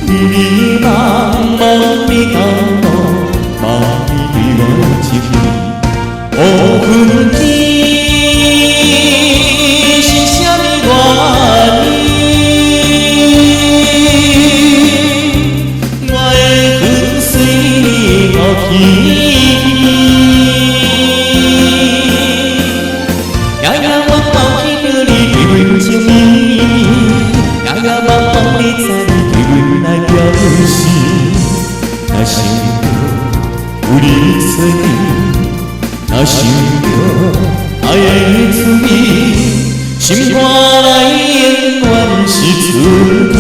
你茫茫的感动，茫你对我情意，无分天是啥物原因，我的魂随你流去。夜夜梦梦见着你对阮情意，夜夜梦梦你知你对阮来表示。若想着有你做阵，若想着爱的滋味，心肝内永远是春天。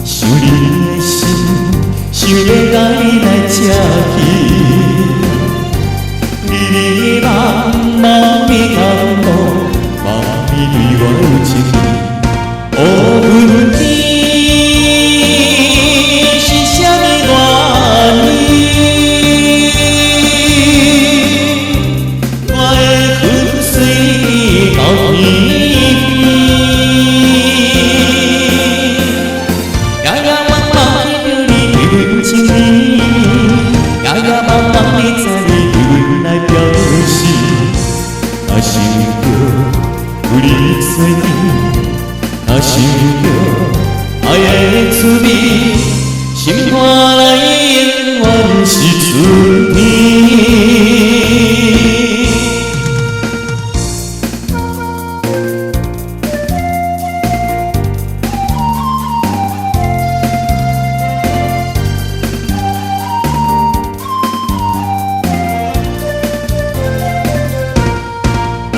想你的心，想要甲你来扯去。你茫茫的感动，茫你对我有情意，无分天是啥物原因，我的魂随你流去。情意，夜夜梦梦你知你对阮来表示。若想着有你做阵，若想着爱的滋味，心肝内永远是春天。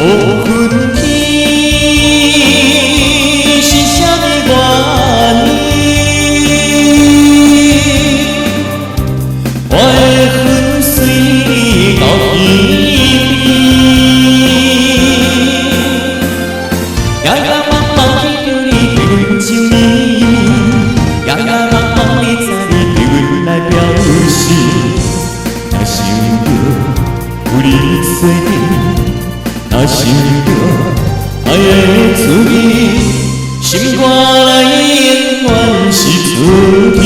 无分天是啥物原因，我的魂随你流去。夜夜梦梦见着你对阮情意，夜夜梦梦你知你对阮来表示。若想着有你做阵，若想着爱的滋味，心肝内永远是春天。